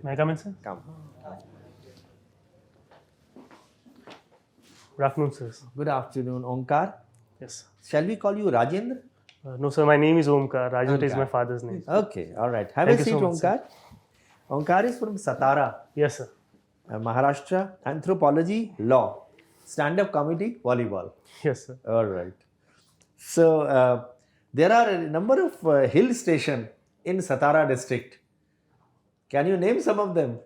May I come in, sir? Come. Good afternoon, sir. Good afternoon, Omkar. Yes. Shall we call you Rajendra? No, sir, my name is Omkar. Rajendra is Omkar. my father's name. Okay, all right. Have Thank a you seat, so much, Omkar. Omkar is from Satara, Yes, sir. Maharashtra. Anthropology, law. Stand-up comedy, volleyball. Yes, sir. All right. So, there are a number of hill stations in Satara district. Can you name some of them?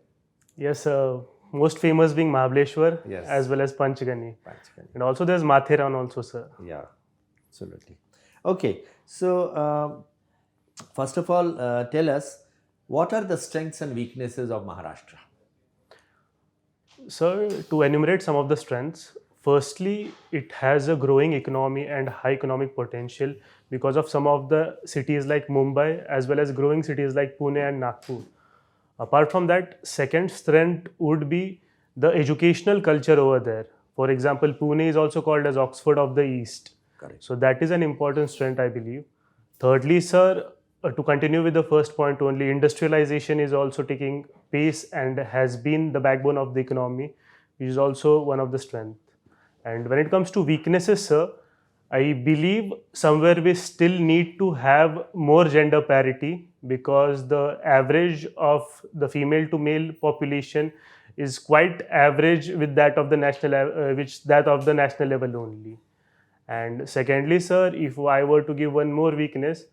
Yes, most famous being Mahabaleshwar Yes. as well as Panchgani. Panchgani. And also there's Matheran also, sir. Yeah, absolutely. Okay, so first of all, tell us what are the strengths and weaknesses of Maharashtra? So, to enumerate some of the strengths, firstly, it has a growing economy and high economic potential because of some of the cities like Mumbai as well as growing cities like Pune and Nagpur. Apart from that, second strength would be the educational culture over there. For example, Pune is also called as Oxford of the East. Correct. So that is an important strength, I believe. Thirdly, sir, to continue with the first point only, industrialization is also taking pace and has been the backbone of the economy, which is also one of the strengths. And when it comes to weaknesses, sir, I believe somewhere we still need to have more gender parity because the average of the female to male population is quite average with that of the national level only. And secondly, sir, if I were to give one more weakness,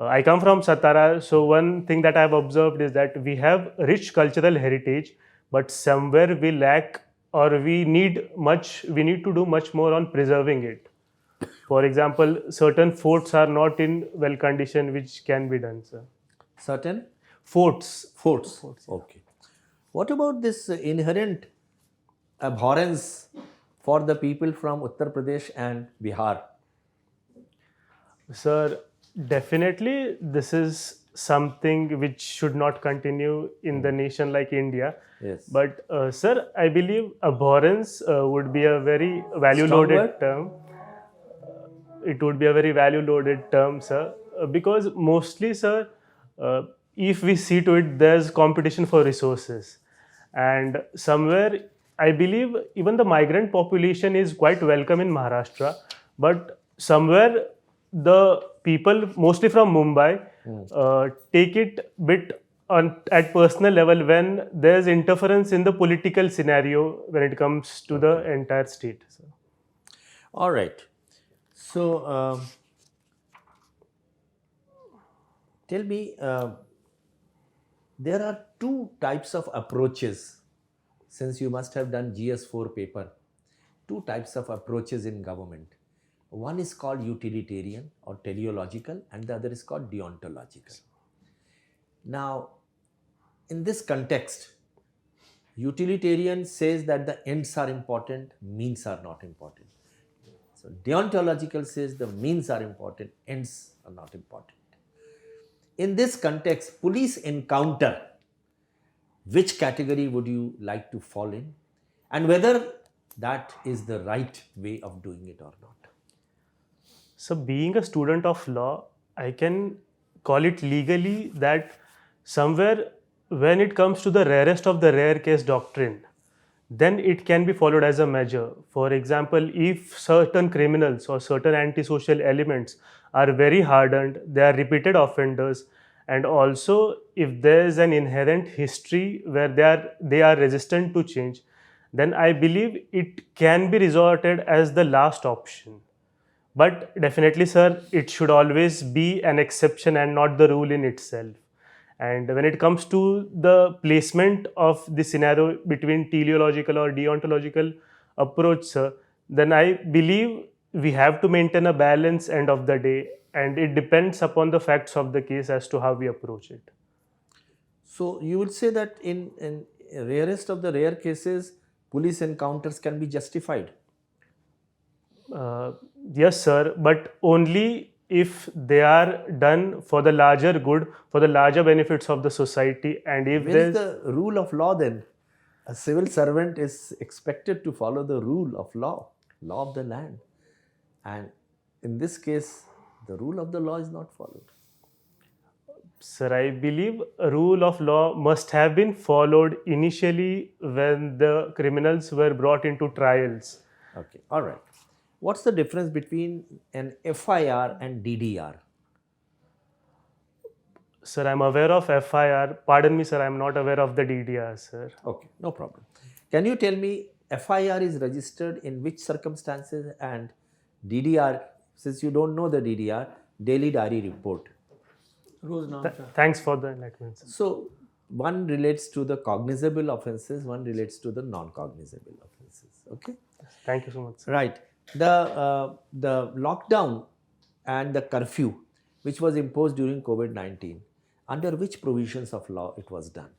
I come from Satara, so one thing that I've observed is that we have rich cultural heritage, but somewhere we lack or we need to do much more on preserving it. For example, certain forts are not in well condition, which can be done, sir. Certain Forts. forts. Okay. What about this inherent abhorrence for the people from Uttar Pradesh and Bihar? Sir, definitely this is something which should not continue in the nation like India. Yes. But, sir, I believe abhorrence would be a very value Strong loaded word? term. It would be a very value loaded term, sir, because mostly, sir, uh, if we see to it, there's competition for resources. And somewhere, I believe even the migrant population is quite welcome in Maharashtra, but somewhere the people, mostly from Mumbai, take it bit at personal level when there's interference in the political scenario when it comes to the entire state. So. All right. So, tell me, there are two types of approaches. Since you must have done GS4 paper, two types of approaches in government. One is called utilitarian or teleological, and the other is called deontological. Now, in this context, utilitarian says that the ends are important, means are not important. So, deontological says the means are important, ends are not important. In this context, police encounter, which category would you like to fall in, and whether that is the right way of doing it or not? So, being a student of law, I can call it legally that somewhere when it comes to the rarest of the rare case doctrine, then it can be followed as a measure. For example, if certain criminals or certain antisocial elements are very hardened, they are repeated offenders, and also if there is an inherent history where they are resistant to change, then I believe it can be resorted as the last option. But definitely, sir, it should always be an exception and not the rule in itself. And when it comes to the placement of the scenario between teleological or deontological approach, sir, then I believe we have to maintain a balance end of the day, and it depends upon the facts of the case as to how we approach it. So, you would say that in rarest of the rare cases, police encounters can be justified. Uh, yes, sir, but only if they are done for the larger good, for the larger benefits of the society, and if Where is there's the rule of law then? A civil servant is expected to follow the rule of law of the land. And in this case, the rule of the law is not followed. Sir, I believe a rule of law must have been followed initially when the criminals were brought into trials. Okay, all right. What's the difference between an FIR and DDR? Sir, I'm aware of FIR. Pardon me, sir, I'm not aware of the DDR, sir. Okay, no problem. Can you tell me FIR is registered in which circumstances and DDR, since you don't know the DDR, daily diary report? Thanks for the enlightenment, sir. So one relates to the cognizable offenses, one relates to the non-cognizable offenses. Okay, Thank you so much, sir. right. The lockdown and the curfew, which was imposed during COVID-19, under which provisions of law it was done?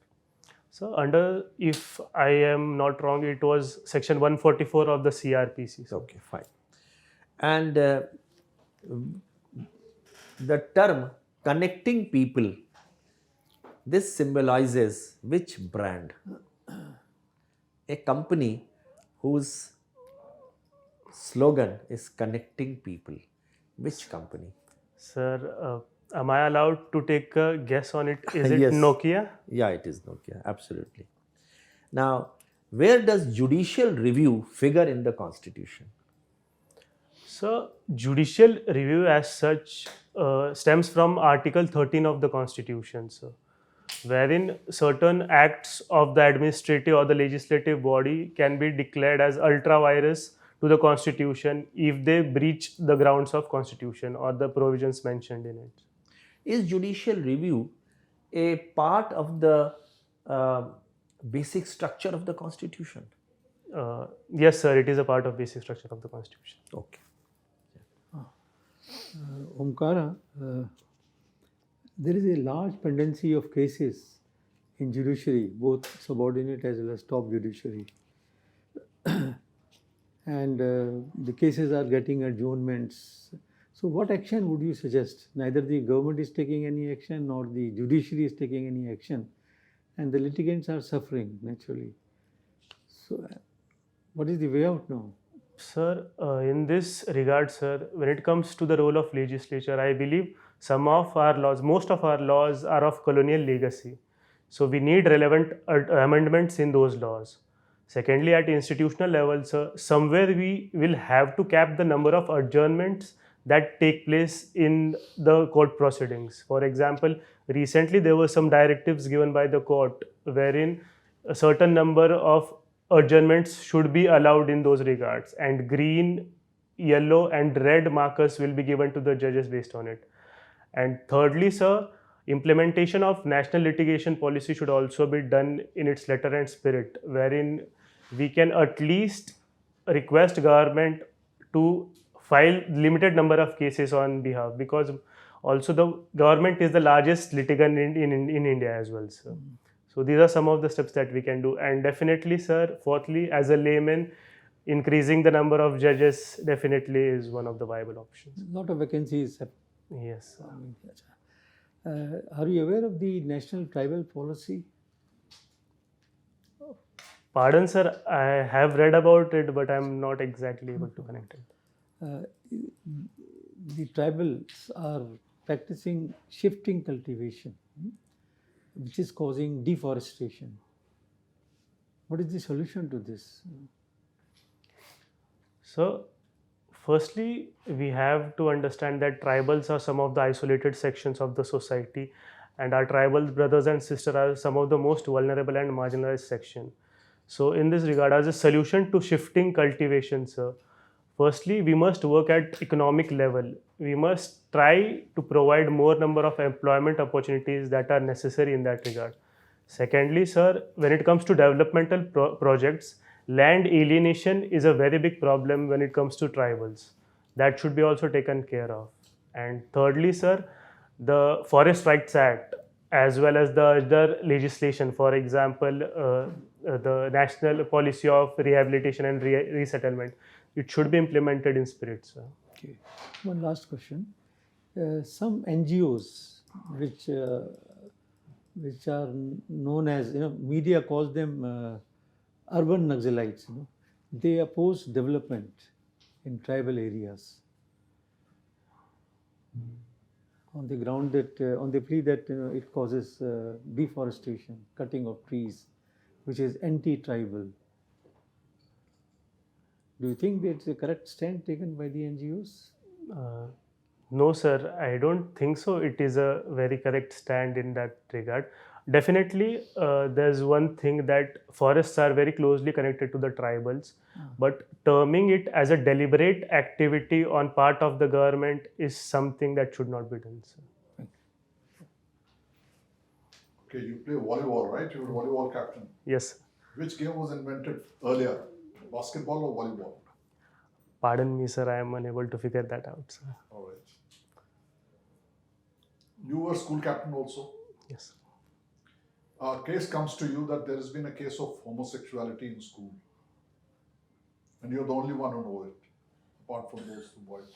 So, under, if I am not wrong, it was section 144 of the CRPC. So, Okay, fine. And the term connecting people, this symbolizes which brand? A company whose slogan is connecting people. Which company? sir, am I allowed to take a guess on it? Is it Yes. Nokia? Yeah, it is Nokia, absolutely. Now, where does judicial review figure in the Constitution? So, judicial review as such stems from Article 13 of the Constitution, sir, wherein certain acts of the administrative or the legislative body can be declared as ultra virus to the Constitution if they breach the grounds of Constitution or the provisions mentioned in it. Is judicial review a part of the basic structure of the Constitution? Yes, sir, it is a part of basic structure of the Constitution. Okay. Omkara, there is a large pendency of cases in judiciary, both subordinate as well as top judiciary. And the cases are getting adjournments. So what action would you suggest? Neither the government is taking any action nor the judiciary is taking any action, and the litigants are suffering naturally. So what is the way out now? Sir, in this regard, sir, when it comes to the role of legislature, I believe some of our laws, most of our laws are of colonial legacy. So we need relevant amendments in those laws. Secondly, at institutional level, sir, somewhere we will have to cap the number of adjournments that take place in the court proceedings. For example, recently there were some directives given by the court wherein a certain number of adjournments should be allowed in those regards, and green, yellow, and red markers will be given to the judges based on it. And thirdly, sir, implementation of national litigation policy should also be done in its letter and spirit, wherein we can at least request government to file limited number of cases on behalf, because also the government is the largest litigant in India as well, sir. So these are some of the steps that we can do. And definitely, sir, fourthly, as a layman, increasing the number of judges definitely is one of the viable options. A lot of vacancies. Yes, sir. Are you aware of the national tribal policy? Pardon, sir, I have read about it, but I'm not exactly able to connect it. The tribals are practicing shifting cultivation, which is causing deforestation. What is the solution to this? So, firstly, we have to understand that tribals are some of the isolated sections of the society, and our tribal brothers and sisters are some of the most vulnerable and marginalized section. So, in this regard, as a solution to shifting cultivation, sir, firstly, we must work at economic level. We must try to provide more number of employment opportunities that are necessary in that regard. Secondly, sir, when it comes to developmental projects, land alienation is a very big problem when it comes to tribals. That should be also taken care of. And thirdly, sir, the Forest Rights Act as well as the other legislation, for example, the national policy of rehabilitation and resettlement, it should be implemented in spirit, sir. Okay. One last question. Some NGOs, which are known as, media calls them urban Naxalites, they oppose development in tribal areas. on the ground that, on the plea that it causes deforestation, cutting of trees, which is anti-tribal. Do you think that's a correct stand taken by the NGOs? Uh, no, sir, I don't think so. It is a very correct stand in that regard. Definitely, there's one thing that forests are very closely connected to the tribals, but terming it as a deliberate activity on part of the government is something that should not be done, sir. Okay, you play volleyball, right? You were volleyball captain. Yes. Which game was invented earlier, basketball or volleyball? Pardon me, sir, I am unable to figure that out, sir. All right. You were school captain also. Yes. A case comes to you that there has been a case of homosexuality in school. And you're the only one who knows it, apart from those two boys.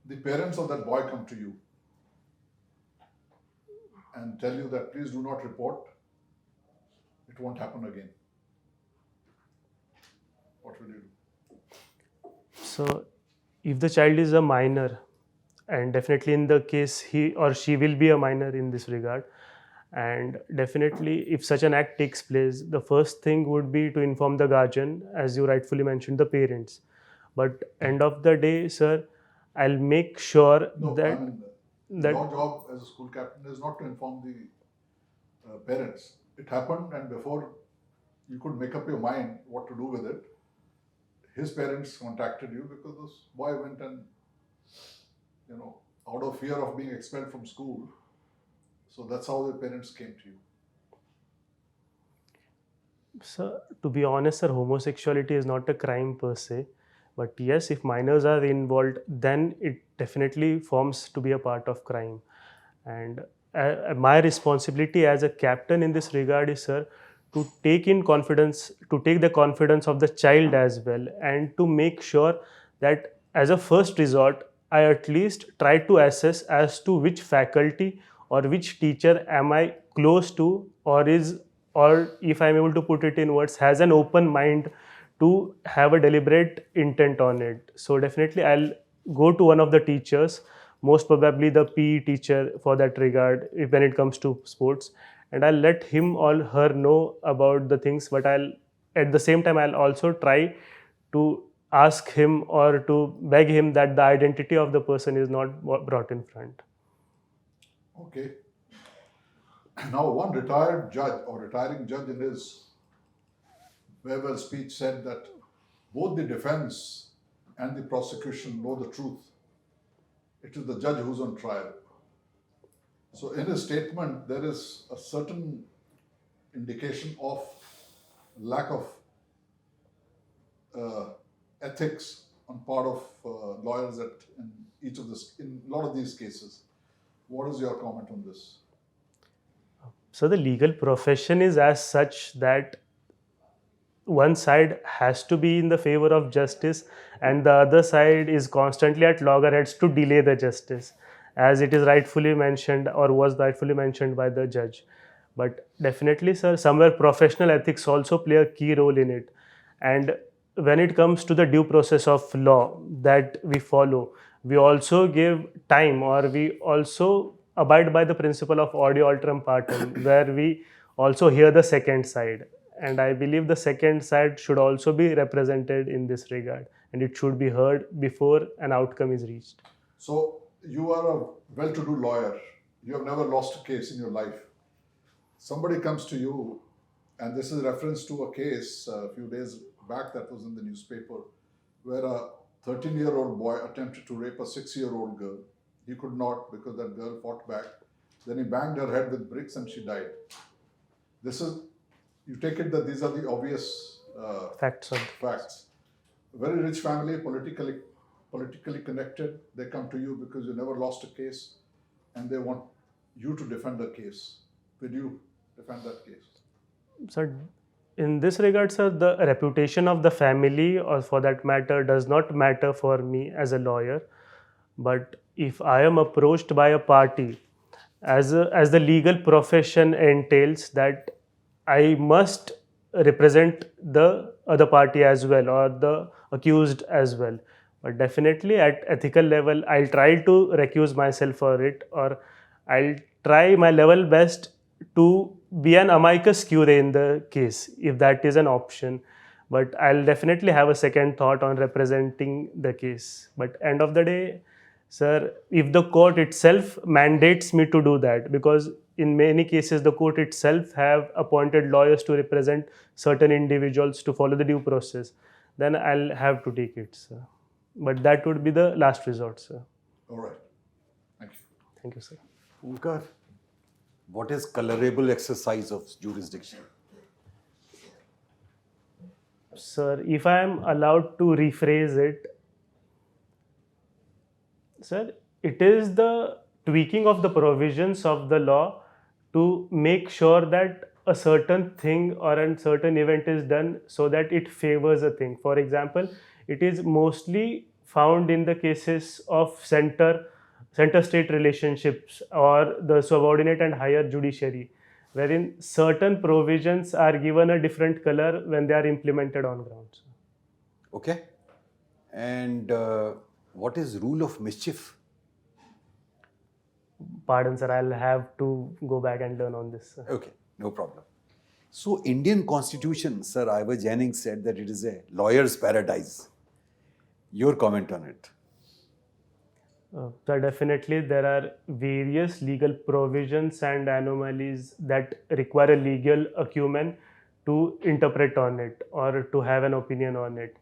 The parents of that boy come to you and tell you that please do not report. It won't happen again. What will you do? So, if the child is a minor, and definitely in the case he or she will be a minor in this regard, and definitely if such an act takes place, the first thing would be to inform the guardian, as you rightfully mentioned, the parents. But end of the day, sir, I'll make sure No, that I mean, that your job as a school captain is not to inform the parents. It happened, and before you could make up your mind what to do with it, his parents contacted you because this boy went and, out of fear of being expelled from school. So that's how the parents came to you. So, to be honest, sir, homosexuality is not a crime per se. But yes, if minors are involved, then it definitely forms to be a part of crime. And my responsibility as a captain in this regard is, sir, to take the confidence of the child as well, and to make sure that as a first resort, I at least try to assess as to which faculty or which teacher am I close to, or if I'm able to put it in words, has an open mind to have a deliberate intent on it. So definitely I'll go to one of the teachers, most probably the PE teacher for that regard, when it comes to sports, and I'll let him or her know about the things, but at the same time I'll also try to ask him or to beg him that the identity of the person is not brought in front. Okay. Now, one retired judge or retiring judge in his farewell speech said that both the defense and the prosecution know the truth. It is the judge who's on trial. So, in his statement, there is a certain indication of lack of ethics on part of lawyers in a lot of these cases. What is your comment on this? So the legal profession is as such that one side has to be in the favor of justice, and the other side is constantly at loggerheads to delay the justice, as it is rightfully mentioned or was rightfully mentioned by the judge. But definitely, sir, somewhere professional ethics also play a key role in it. And when it comes to the due process of law that we follow, we also give time, or we also abide by the principle of audio alterum partem, where we also hear the second side. And I believe the second side should also be represented in this regard, and it should be heard before an outcome is reached. So, you are a well-to-do lawyer. You have never lost a case in your life. Somebody comes to you, and this is reference to a case a few days back that was in the newspaper, where a 13-year-old boy attempted to rape a 6-year-old girl. He could not because that girl fought back. Then he banged her head with bricks and she died. You take it that these are the obvious facts. Very rich family, politically connected. They come to you because you never lost a case and they want you to defend the case. Will you defend that case? So, in this regard, sir, the reputation of the family, or for that matter, does not matter for me as a lawyer. But if I am approached by a party, as the legal profession entails that I must represent the other party as well, or the accused as well. But definitely at ethical level, I'll try to recuse myself for it, or I'll try my level best to be an amicus curiae in the case, if that is an option. But I'll definitely have a second thought on representing the case. But end of the day, sir, if the court itself mandates me to do that, because in many cases the court itself have appointed lawyers to represent certain individuals to follow the due process, then I'll have to take it, sir. But that would be the last resort, sir. All right. Thank you. Thank you, sir. Omkar, what is colorable exercise of jurisdiction? Sir, if I am allowed to rephrase it, sir, it is the tweaking of the provisions of the law to make sure that a certain thing or a certain event is done so that it favors a thing. For example, it is mostly found in the cases of center state relationships or the subordinate and higher judiciary, wherein certain provisions are given a different color when they are implemented on ground. Okay. And what is rule of mischief? Pardon, sir, I'll have to go back and learn on this, sir. Okay, no problem. So Indian Constitution, Sir Ivor Jennings said that it is a lawyer's paradise. Your comment on it? So definitely there are various legal provisions and anomalies that require a legal acumen to interpret on it or to have an opinion on it.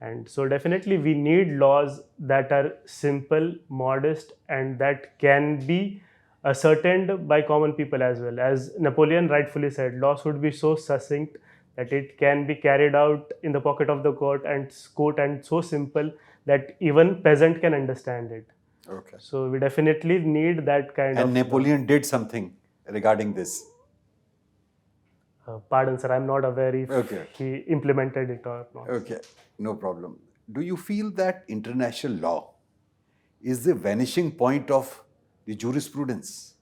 And so definitely we need laws that are simple, modest, and that can be ascertained by common people as well. As Napoleon rightfully said, law should be so succinct that it can be carried out in the pocket of the court and so simple that even peasant can understand it. Okay. So we definitely need that kind of. And Napoleon did something regarding this. Pardon, sir, I'm not aware if Okay. he implemented it or not. Okay, no problem. Do you feel that international law is the vanishing point of the jurisprudence?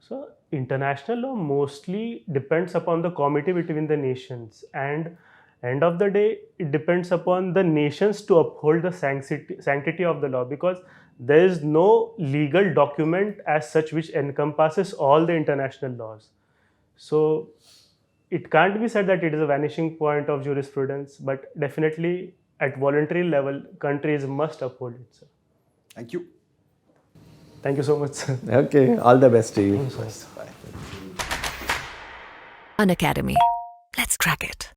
So international law mostly depends upon the comity between the nations, and end of the day it depends upon the nations to uphold the sanctity of the law, because there is no legal document as such which encompasses all the international laws. So it can't be said that it is a vanishing point of jurisprudence, but definitely at voluntary level countries must uphold it, sir. Thank you. Thank you so much, sir. Okay, all the best to you. Bye. An academy. Let's crack it.